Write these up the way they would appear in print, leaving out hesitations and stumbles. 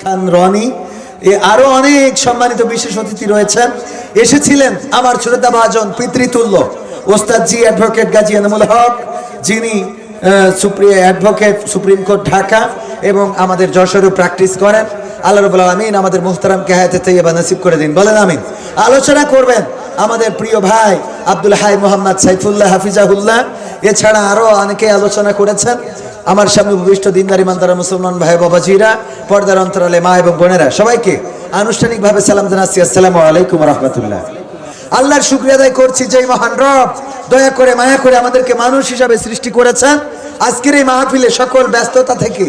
খান রনি আরো অনেক সম্মানিত বিশেষ অতিথি রয়েছেন এসেছিলেন আমার শ্রদ্ধাভাজন পিতৃতুল্য ওস্তাদজি অ্যাডভোকেট গাজী এনামুল হক যিনি অ্যাডভোকেট সুপ্রিম কোর্ট ঢাকা এবং আমাদের যশোরে প্র্যাকটিস করেন। আল্লাহ রাব্বুল আলামিন আমাদের মুহতারামকে হায়াতে তাইয়্যিবা নসিব করে দিন, বলেন আমিন। আলোচনা করবেন আমাদের প্রিয় ভাই আব্দুল হাই মোহাম্মদ সাইফুল্লাহ হাফিজাহুল্লাহ। এছাড়া আরো অনেকে আলোচনা করেছেন। আমার সামনে উপবিষ্ট দিনদার ইমানদার মুসলমান ভাই বাবাজিরা, পর্দার অন্তরালে মা এবং বোনেরা, সবাইকে আনুষ্ঠানিকভাবে সালাম জানাচ্ছি, আসসালামু আলাইকুম রাহমাতুল্লাহ। আল্লাহর শুকরিয়া আদায় করছি যে মহান রব দয়া করে মায়া করে আমাদেরকে মানুষ হিসাবে সৃষ্টি করেছেন। আজকের এই মাহফিলে সকল ব্যস্ততা থেকে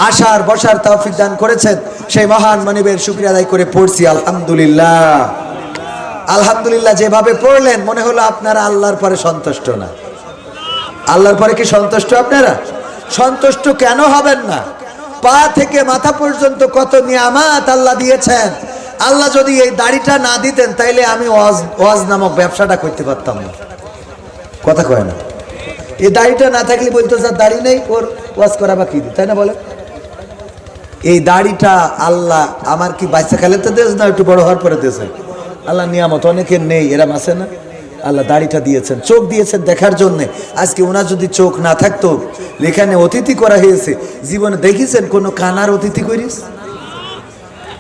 আসার বসার তৌফিক দান করেছেন, সেই মহান মনিবের শুকরিয়া আদায় করে পড়ছি আলহামদুলিল্লাহ। আলহামদুলিল্লাহ যেভাবে পড়লেন মনে হলো আপনারা আল্লাহর পরে সন্তুষ্ট না। আল্লাহর পরে কি সন্তুষ্ট? আপনারা সন্তুষ্ট কেন হবেন না? পা থেকে মাথা পর্যন্ত কত নিয়ামত আল্লাহ দিয়েছেন। আল্লাহ যদি এই দাড়িটা না দিতেন তাইলে আমি ওয়াজ নামক ব্যবসাটা করতে পারতাম না। কথা কয় না? এই দাড়িটা না থাকলে বলতো যার দাড়ি নেই ওর ওয়াজ করা বা কি, তাই না বলে? এই দাড়িটা আল্লাহ আমার কি বাচ্চা খেলাতে দেশ না একটু বড় হওয়ার পরে দেশে? আল্লাহ নিয়ামত অনেকের নেই, এরম আছে না? আল্লাহ দাড়িটা দিয়েছেন, চোখ দিয়েছেন দেখার জন্য। আজকে ওনার যদি চোখ না থাকতো, এখানে অতিথি করা হয়েছে, জীবনে দেখেছেন কোনো কানার অতিথি করিস?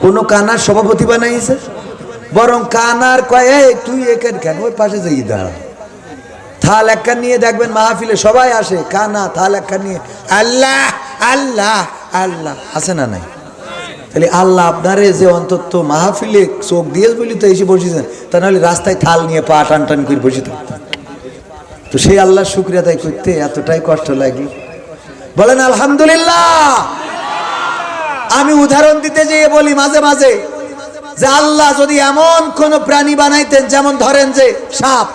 কোনো কানার সভাপতি বানাইছে? বরং কানার কয় তুই এখানে কেন, ওই পাশে যাই দাঁড়া, থাল একটা নিয়ে দেখবেন মাহফিলে সবাই আসে, কানা থাল একটা নিয়ে আল্লাহ আল্লাহ আল্লাহ, আছে না নাই? তাহলে আল্লাহ আপনারে যে অন্তত মাহফিলে চোখ দিয়ে বলি তো এসে বসেছেন, তা নাহলে রাস্তায় থাল নিয়ে পা টান টান করে বসে থাকতেন। তো সেই আল্লাহর শুকরিয়া আদায় করতে এতটাই কষ্ট লাগে, বলেন আলহামদুলিল্লাহ। আমি উদাহরণ দিতে যেয়ে বলি মাঝে মাঝে যে আল্লাহ যদি এমন কোন প্রাণী বানাইতেন, যেমন ধরেন যে সাপ,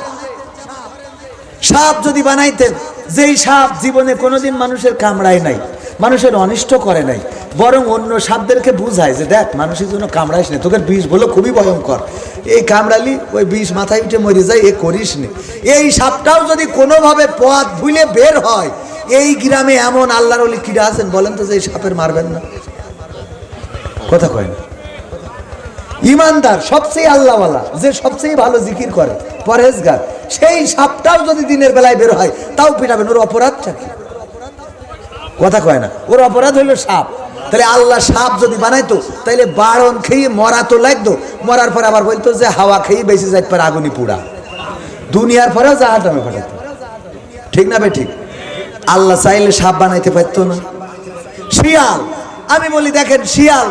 সাপ যদি বানাইতেন, যেই সাপ জীবনে কোনোদিন মানুষের কামড়ায় নাই, মানুষের অনিষ্ট করে নাই, বরং অন্য সাপদেরকে বুঝায় যে দেখ মানুষের জন্য কামড়াইস না, তোকে বিষ বলো খুবই ভয়ঙ্কর, এই কামড়ালি ওই বিষ মাথায় উঠে মরে যায়, এ করিস নি। এই সাপটাও যদি কোনোভাবে পথ ভুলে বের হয়, এই গ্রামে এমন আল্লাহর ওলি কিরা আছেন বলেন তো যে এই সাপের মারবেন না? কথা কয় না? ইমানদার সবচেয়ে আল্লাহওয়ালা, যে সবচেয়ে ভালো জিকির করে, পরহেজগার, সেই সাপটাও যদি দিনের বেলায় বের হয় তাও পিটাবেন। ওর অপরাধটা কি? কথা কয় না? ওর অপরাধ হইল সাপ। তাহলে আল্লাহ সাপ যদি বানাইতো তাইলে বারণ খেয়ে মরা তো লাগতো, মরার পরে আবার বলতো যে হাওয়া খেয়ে বেঁচে যাইতে পারে আগুনি পুড়া, দুনিয়ার পরেও জাহান্নামে পাঠাইতো। ঠিক না ভাই? ঠিক। আল্লাহ চাইলে সাপ বানাইতে পারতো না? শিয়াল, আমি বলি দেখেন শিয়াল,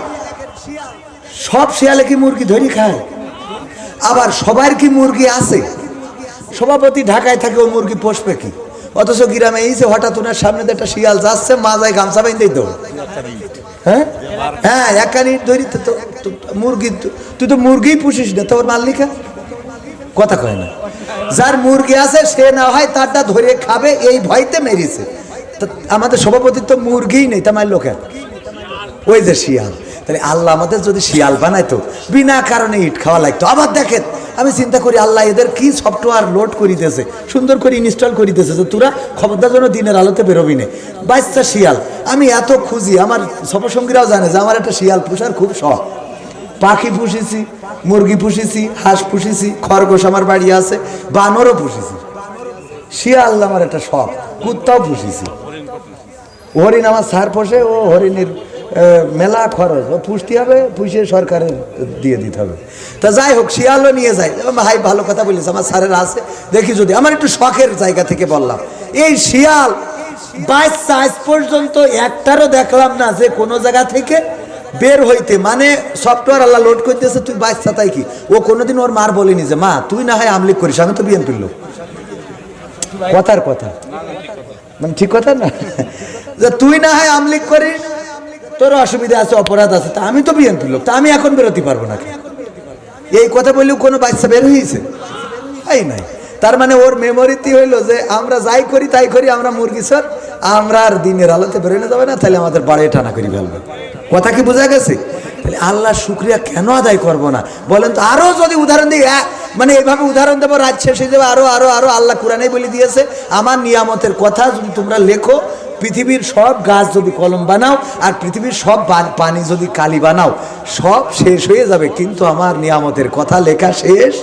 সব শিয়ালে কি মুরগি ধরি খায়? আবার সবার কি মুরগি আছে? সভাপতি ঢাকায় থাকে, ও মুরগি পোষবে কি? অথচ গ্রামে এইছে হঠাৎ ওনার সামনে একটা শিয়াল যাচ্ছে, মাজায় গামছা বাইন্দেই তো, হ্যাঁ হ্যাঁ একানি ধরি তো মুরগি, তুই তো মুরগি পুষিস না, তোর মাল্লিকা। কথা কয় না? যার মুরগি আছে সে না হয় তারটা ধরে খাবে, এই ভয়তে মেরেছে। আমাদের সভাপতির তো মুরগিই নেই, তা মারলো কেন? ওই যে শিয়াল। তাহলে আল্লাহ আমাদের যদি শিয়াল বানাইতো, বিনা কারণে ইট খাওয়া লাগতো। আবার দেখেন আমি চিন্তা করি আল্লাহ এদের কি সফটওয়্যার লোড করিতেছে, সুন্দর করে ইনস্টল করিতেছে যে তোরা খবরদার জন্য দিনের আলোতে বেরোবি না। বাচ্চা শিয়াল আমি এত খুঁজি, আমার সপসঙ্গীরাও জানে যে আমার একটা শিয়াল পুষার খুব শখ। পাখি পুষেছি, মুরগি পুষেছি, হাঁস পুষেছি, খরগোশ আমার বাড়ি আছে, বানরও পুষেছি। শিয়াল আমার একটা শখ, কুত্তাও পুষেছি। হরিণ আমার সার পোষে, ও হরিণের মেলা খরচ, ও পুষতে হবে, পুষে সরকারের দিয়ে দিতে হবে। তা যাই হোক, শিয়ালও নিয়ে যায়। ভাই ভালো কথা বলিস, আমার স্যারের আছে, দেখি যদি, আমার একটু শখের জায়গা থেকে বললাম। এই শিয়াল বাচ্চা আজ পর্যন্ত একটারও দেখলাম না যে কোনো জায়গা থেকে বের হইতে, মানে সফটওয়্যার আল্লাহ লোড করতেছে তুই বাচ্চা, তাই কি ও কোনোদিন ওর মার বলেনি যে মা তুই না হয় আমলিক করিস, আমি তো বিএনপির লোক। কথার কথা মানে ঠিক কথা না, যে তুই না হয় আমলিক করিস, তোর অসুবিধা আছে, অপরাধ আছে, তা আমি তো বিএনপির লোক, তা আমি এখন বেরোতে পারবো না। এই কথা বললেও কোনো বাচ্চা বের হয়েছে? এই নাই। তার মানে ওর মেমোরিতে হইলো যে আমরা যাই করি তাই করি, আমরা মুরগি স্যার, আমরা আর দিনের আলোতে বেরোনো যাবে না, তাহলে আমাদের বাড়ি টানা করি ফেলবে। কথা কি বোঝা গেছে? তাহলে আল্লাহর শুকরিয়া কেন আদায় করবো না বলেন তো? আরো যদি উদাহরণ দিই, মানে এইভাবে উদাহরণ দেবো, রাত শেষ হয়ে যাবে। আরো আরো আরো আল্লাহ কোরআনে বলে দিয়েছে, আমার নিয়ামতের কথা যদি তোমরা লেখো পৃথিবীর সব গাছ যদি কলম বানাও আর পৃথিবীর সব পানি যদি কালি বানাও, সব শেষ হয়ে যাবে, কিন্তু আমার নিয়ামতের কথা লেখা শেষ।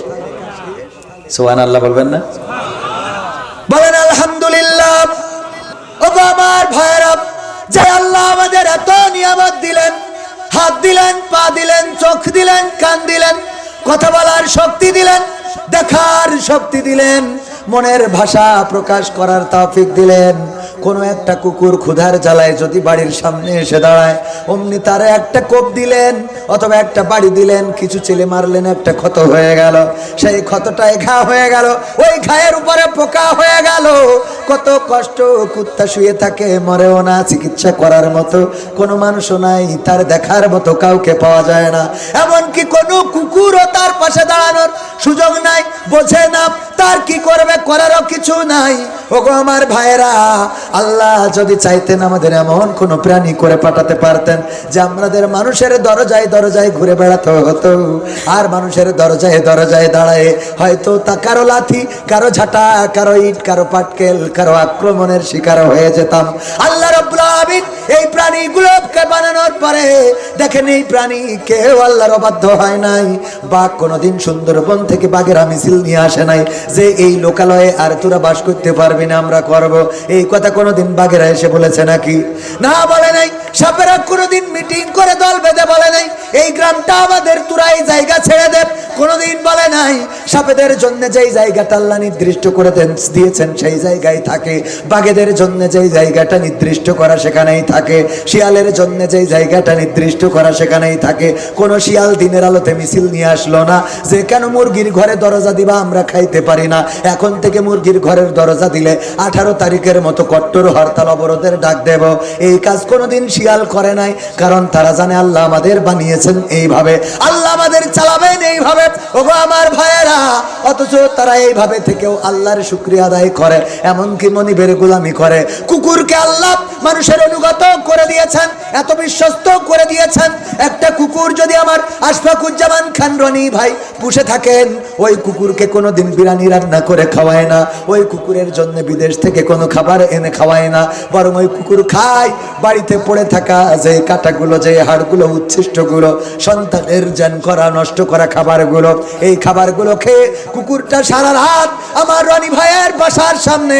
সুবহানাল্লাহ বলবেন না? বলেন আলহামদুলিল্লাহ। ওগো আমার ভাইরা, যে আল্লাহ আমাদের এত নিয়ামত দিলেন, হাত দিলেন, পা দিলেন, চোখ দিলেন, কান দিলেন, কথা বলার শক্তি দিলেন, দেখার শক্তি দিলেন, মনের ভাষা প্রকাশ করার তৌফিক দিলেন। কোনো একটা কুকুর ক্ষুধার জ্বালায় যদি বাড়ির সামনে এসে দাঁড়ায়, অমনি তারা একটা কোপ দিলেন অথবা একটা বাড়ি দিলেন, কিছু ছেলে মারলেন, একটা ক্ষত হয়ে গেল, সেই ক্ষতটায় ঘা হয়ে গেল, ওই ঘায়ের উপরে পোকা হয়ে গেল, কত কষ্ট। কুত্তা শুয়ে থাকে, মরেও না, চিকিৎসা করার মতো কোনো মানুষও নাই, তার দেখার মতো কাউকে পাওয়া যায় না, এমনকি কোনো কুকুরও তার পাশে দাঁড়ানোর সুযোগ নাই, বোঝে না তার কি করবে, করারও কিছু নাই। ওগো আমার ভাইরা, আল্লাহ যদি চাইতেন আমাদের এমন কোন প্রাণী করে পাঠাতে পারতেন যে আমাদের মানুষের দরজায় দরজায় ঘুরে বেড়াতে হতো, আর মানুষের দরজায় দরজায় দাঁড়ায় হয়তো তা কারো লাথি, কারো ঝাঁটা, কারো ইট, কারো পাটকেল, কারো আক্রমণের শিকার হয়ে যেতাম। আল্লাহ রাব্বুল আলামিন এই প্রাণীগুলোকে বানানোর পরে দেখেন, এই প্রাণী কেউ আল্লাহর অবাধ্য হয় নাই। বাঘ কোনোদিন সুন্দরবন থেকে বাঘেরা মিছিল নিয়ে আসে নাই যে এই লোকালয়ে আর তোরা বাস করতে পারবি না, আমরা করব, এই কথা কোনোদিন বাঘেরা এসে বলেছে নাকি? না, বলে নাই। সাপেরা কোনোদিন মিটিং করে দল বেঁধে বলে নাই এই গ্রামটা আমাদের, তোরা এই জায়গা ছেড়ে দে, কোনোদিন বলে নাই। সাপেদের জন্য যেই জায়গাটা আল্লাহ নির্দিষ্ট করে দিয়েছেন সেই জায়গায় থাকে, বাঘেদের জন্য যেই জায়গাটা নির্দিষ্ট করা সেখানেই থাকে, শিয়ালের জন্য যেই জায়গাটা নির্দিষ্ট করা সেখানেই থাকে। কোন শিয়াল দিনের আলোতে মিছিল নিয়ে আসলো না যে কেন মুরগির ঘরে দরজা দিবা, আমরা খাইতে পারি না, এখন থেকে মুরগির ঘরের দরজা দিলে 18 তারিখের মতো কট্টর হরতাল অবরোধের ডাক দেব। এই কাজ কোনোদিন শিয়াল করে নাই, কারণ তারা জানে আল্লাহ আমাদের বানিয়েছেন এইভাবে, আল্লাহ আমাদের চালাবেন এইভাবে। ওগো আমার ভাইয়েরা, অথচ তারা এইভাবে থেকেও আল্লাহর শুকরিয়া আদায় করে, এমনকি মনিবের গোলামি করে। কুকুরকে আল্লাহ মানুষের অনুগত করে দিয়েছেন, এত বিশ্বস্ত করে দিয়েছেন। একটা কুকুর যদি আমার আশফাকুজ্জামান খান রনি ভাই পুষে থাকেন, ওই কুকুরকে কোনোদিন বিরিয়ানি রান্না করে খাওয়ায় না, ওই কুকুরের জন্য বিদেশ থেকে কোনো খাবার এনে খাওয়ায় না, বরং ওই কুকুর খায় বাড়িতে পড়ে থাকা যে কাঁটাগুলো, যে হাড়গুলো, উচ্ছিষ্টগুলো, সন্তানের জ্ঞান করা, নষ্ট করা খাবারগুলো, এই খাবারগুলো খেয়ে কুকুরটা সারা রাত আমার রনি ভাইয়ের বাসার সামনে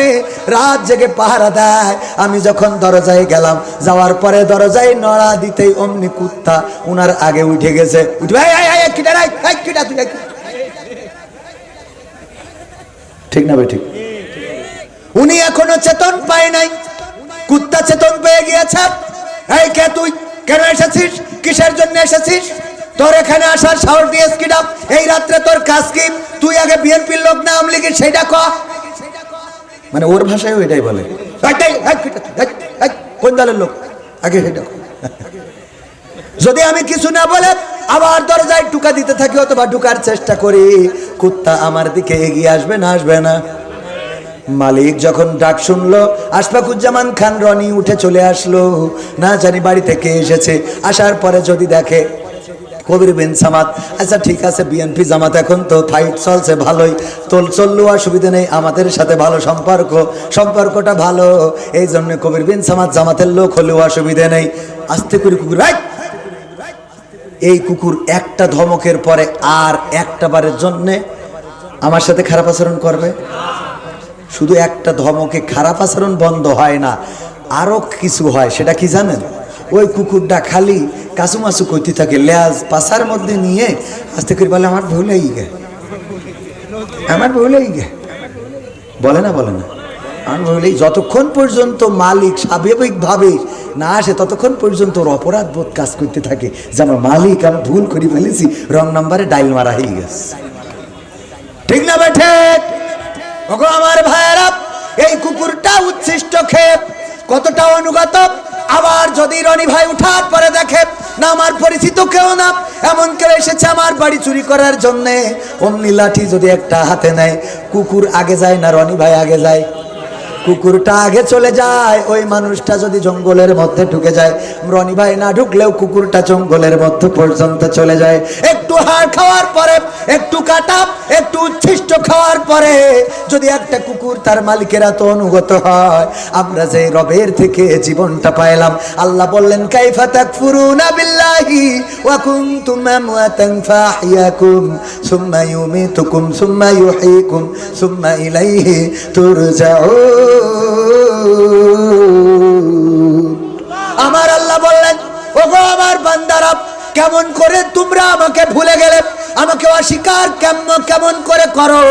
রাত জেগে পাহারা দেয়। আমি যখন দরজায় গেলাম, যাওয়ার পরে দরজায় নড়া দিতেই অমনি কুত্তা উনার আগে উঠে গেছে, ঠিক না ভাই? ঠিক। উনি এখনো চেতন পায় নাই, কুত্তা চেতন পেয়ে গিয়েছে। এই কে তুই, কেন এসেছিস, কিসের জন্য এসেছিস, তোর এখানে আসার সাহস দিয়েছ কিনা, এই রাত্রে তোর কাজ কি, তুই আগে বিএনপির লোক না আওয়ামী লীগের সেইটা ক। মানে ওর ভাষায় এটাই বলে, কোন দলের লোক আগে সেটা। যদি আমি কিছু না বলে আবার দরজায় টুকা দিতে থাকি অথবা ঢুকার চেষ্টা করি, কুত্তা আমার দিকে এগিয়ে আসবে না, আসবে না? মালিক যখন ডাক শুনলো, আশফাকুজ্জামান খান রনি উঠে চলে আসলো, না জানি বাড়ি থেকে এসেছে। আসার পরে যদি দেখে কবির বিন সামাদ, আচ্ছা ঠিক আছে, বিএনপি জামাত এখন তো ফাইট চলছে ভালোই, চললেও অসুবিধা নেই, আমাদের সাথে ভালো সম্পর্কটা ভালো, এই জন্য কবির বিন সামাদ জামাতের লোক হলেও অসুবিধা নেই। আস্তে করে কুকুর, এই কুকুর একটা ধমকের পরে আর একটা বারের জন্যে আমার সাথে খারাপ আচরণ করবে? শুধু একটা ধমকে খারাপ আচরণ বন্ধ হয় না, আরো কিছু হয়। সেটা কি জানেন? ওই কুকুরটা খালি কাসুমাসু করতে থাকে, লেজ পাশার মধ্যে নিয়ে আস্তে করে বলে আমার ভুলেই গে, আমার ভুলেই গে, বলে না, বলে না, আমার ভুলেই। যতক্ষণ পর্যন্ত মালিক স্বাভাবিকভাবে না আসে ততক্ষণ পর্যন্ত ওর অপরাধ বোধ কাজ করতে থাকে যে আমার মালিক, আমি ভুল করে ফেলেছি, রং নাম্বারে ডাইল মারা হয়ে গেছে। ঠিক না বেঠে? ওগো আমার ভাইয়েরা, এই কুকুরটা উচ্ছিষ্ট খেয়ে কতটা অনুগত। আবার যদি রনি ভাই উঠার পরে দেখে না আমার পরিচিত কেউ না, এমন কেউ এসেছে আমার বাড়ি চুরি করার জন্যে, অমনি লাঠি যদি একটা হাতে নেয়, কুকুর আগে যায় না রনি ভাই আগে যায়? কুকুরটা আগে চলে যায়। ওই মানুষটা যদি জঙ্গলের মধ্যে ঢুকে যায়, রনি ভাই না ঢুকলেও কুকুরটা জঙ্গলের মধ্যে পর্যন্ত চলে যায়। একটু হাড় খাওয়ার পরে, একটু কাটা, একটু উচ্ছিষ্ট খাওয়ার পরে যদি একটা কুকুর তার মালিকের এত অনুগত হয়, আমরা যে রবের থেকে জীবনটা পাইলাম। আল্লাহ বললেন কাইফা তাকফুরুনা বিল্লাহি ওয়া কুনতুম আমওয়াতান ফাহইয়াকুম সুম্মা ইউমিতুকুম সুম্মা ইউহয়িকুম সুম্মা ইলাইহি তুরজাউন। আমার আল্লাহ বললেন, ওগো আমার বান্দারা, কেমন করে তোমরা আমাকে ভুলে গেলে, আমাকে অস্বীকার কেমন করে করো,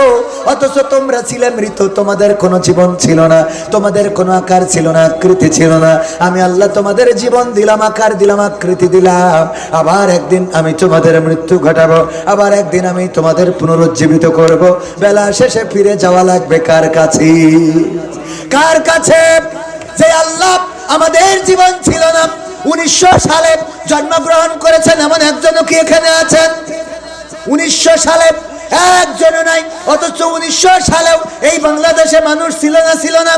অথচ তোমরা ছিলে মৃত, তোমাদের কোনো জীবন ছিল না, তোমাদের কোনো আকার ছিল না, আকৃতি ছিল না। আমি আল্লাহ তোমাদের জীবন দিলাম, আকার দিলাম, আকৃতি দিলাম। আবার একদিন আমি তোমাদের মৃত্যু ঘটাবো, আবার একদিন আমি তোমাদের পুনরুজ্জীবিত করব। বেলা শেষে ফিরে যাওয়া লাগবে কার কাছে? কার কাছে? যে আল্লাহ আমাদের জীবন ছিল না, 1900 সালে জন্মগ্রহণ করেছেন এমন একজনও কি এখানে আছেন? 1900 সালে একজনও নাই। অথচ 1900 সালেও এই বাংলাদেশে মানুষ ছিল না,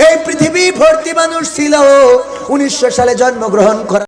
এই পৃথিবী ভর্তি মানুষ ছিল 1900 সালে জন্মগ্রহণ করা।